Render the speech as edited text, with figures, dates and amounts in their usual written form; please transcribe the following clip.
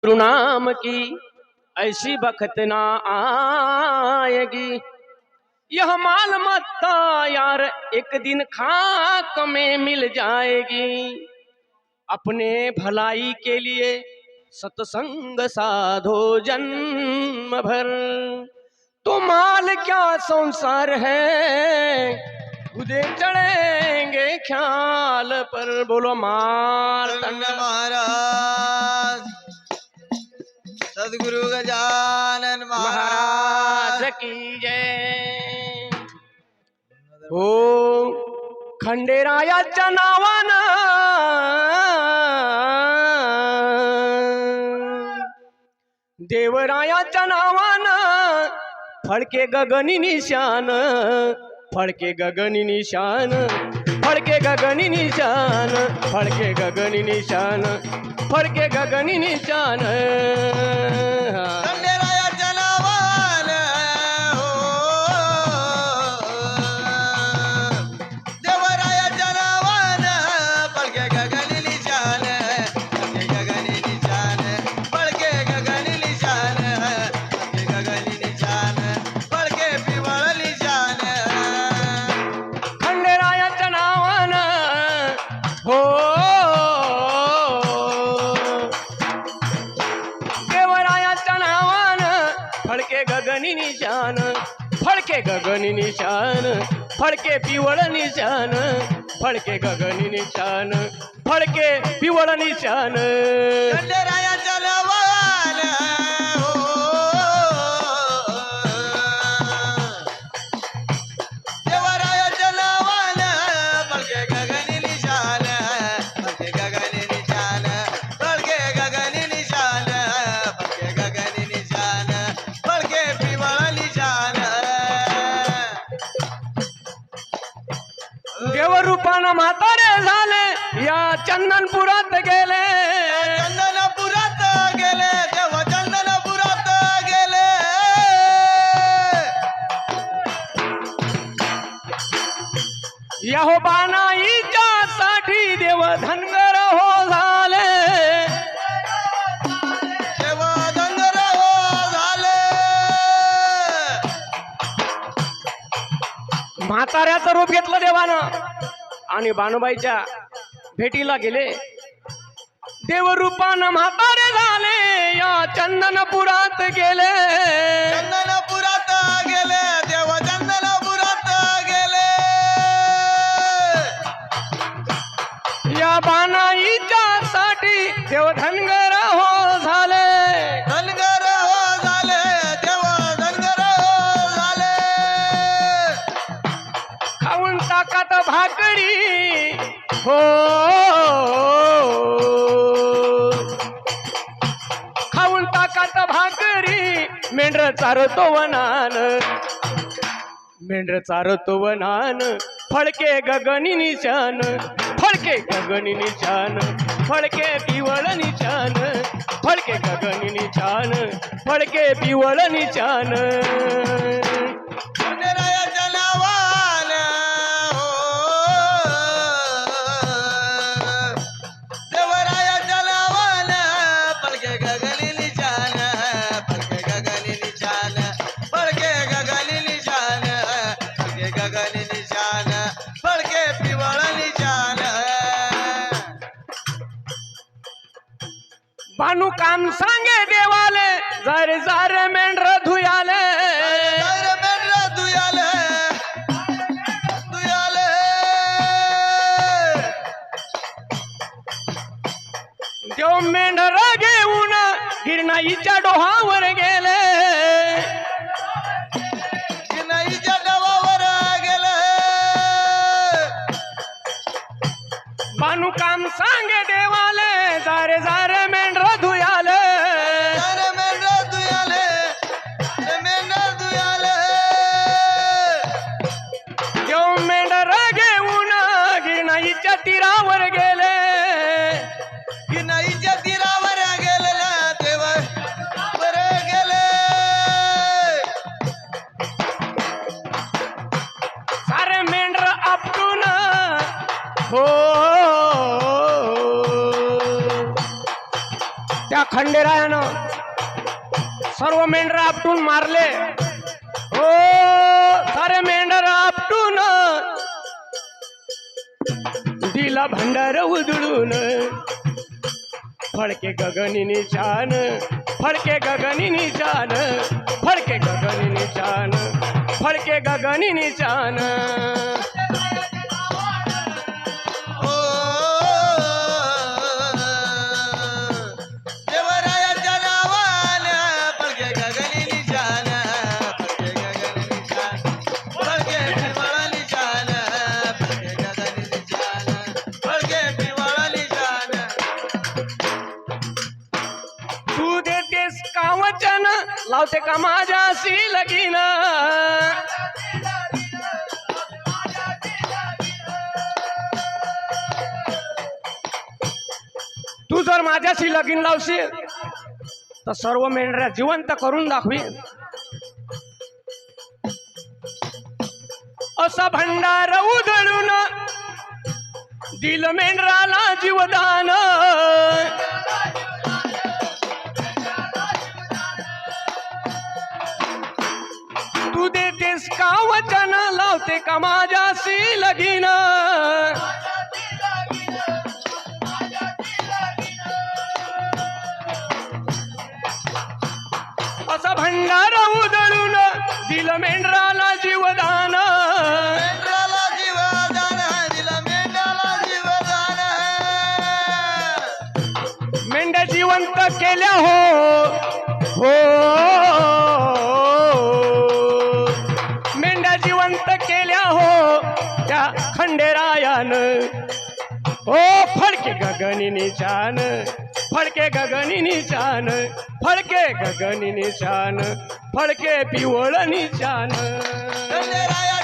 गुरु नाम की ऐसी बखत ना आएगी। यह माल मत्ता यार एक दिन खाक में मिल जाएगी। अपने भलाई के लिए सत्संग साधो जन्म भर, तो माल क्या संसार है, खुदे चढ़ेंगे ख्याल पर। बोलो मार्तंड महाराज सदगुरु गजानन महाराज की जय। हो खंडेरायाच्या नावानं देवरायाच्या नावानं फडके गगनी निशान, फडके गगनी निशान, फडके गगनी निशान, फडके गगनी निशान, फडके गगनी निशान। खंडेरायाच्या नावानं देवरायाच्या नावानं पळके गगनी निशान, पळके गगनी निशान, पळके गगनी निशान, पळके गगनी निशान, पळके पिवळ निशान। खंडेरायाच्या नावानं हो देवरायाच्या नावानं फडके गगनी निशान, फडके गगनी निशान, फडके पिवळ निशान, फडके गगनी निशान, फडके पिवळ निशान। खंडेरायाच्या नावानं देवरायाच्या नावानं पळके गगनी निशान, पळके गगनी निशान, पळके गगनी निशान, पळके गगनी निशान, पळके पिवळ निशान। देवरूपानं म्हातारे झाले या चंदनपुरात गेले, चंदनपुरात गेले देव, चंदनपुरात गेले। या हो बानाईच्या साठी देव धनगर हो झाले, देव धनगर हो झाले। म्हाताऱ्याचं रूप घेतलं देवानं आणि बानुबाईच्या भेटीला गेले। देवरूपानं म्हातारे झाले या चंदनपुरात गेले, चंदनपुरात गेले देव, चंदनपुरात गेले। या बानाईच्या साठी देव धनगर हो झाले, धनगर हो झाले देव, धनगर हो झाले। खाऊन ताकात भाकरी हो, खाऊन ताकात भाकरी मेंढर चारतो वनान, मेंढर चारतो वनान, फडके गगनी निशान, फडके गगनी निशान, फडके पिवळ निशान, फडके गगनी निशान, फडके पिवळ निशान। खंडेरायाच्या नावानं देवरायाच्या नावानं पळके गगनी निशान, पळके गगनी निशान, पळके गगनी निशान, पळके गगनी निशान, पळके पिवळ निशान। बानू काम सांगे देवाले, जर जार मेंढर धुयाले, अरे मेंढरा दुयाले, दुयाले। देव मेंढर घेऊन गिरणाईच्या डोहावर गेले, गिरणाईच्या डोहावर गेले। बानू काम सांगे देवाले, जार जार मेंढर धुयाले, अरे मेंढरा दुयाले, अरे मेंढरा दुयाले। देव मेंढर घेऊन गिरणाईच्या तीरावर गेले, गिरणाईच्या तीरावर गेलेला देव वर गेले। सारे मेंढर आपटून हो खंडेरायानं सर्व मेंढर आपटून मारले. हो सारे मेंढर आपटून दिला भंडार उधळून. फडके गगनी छान, फडके गगनी छान, फडके गगनी छान, फडके गगनी छान. ओ देवरायाच्या नावानं फडके गगनी निशान, फडके गगनी निशान, फडके पिवळा निशान, फडके गगनी निशान, फडके पिवळा निशान. तू देतेस का वचन, लावते का माझ्याशी लगीन. तू जर माझ्याशी लगीन लावशील तर सर्व मेंढऱ्या जिवंत करून दाखवीन. असा भंडार उधळून दिल मेंढराला जीवदान. तू देतेस का वचन, लावते का माझ्याशी लगीन. असा भंडार उधळून दिल मेंढराला जीवदान. मेंढराला जीवदान दिलं, मेंढराला जीवदान. मेंढ्या जिवंत केल्या हो. मेंढ्या जिवंत केल्या हो त्या खंडेरायानं. ओ फडके गगनी छान, फडके गगनी छान, फडके गगनी छान, फडके पिवळ छान. खंडेराया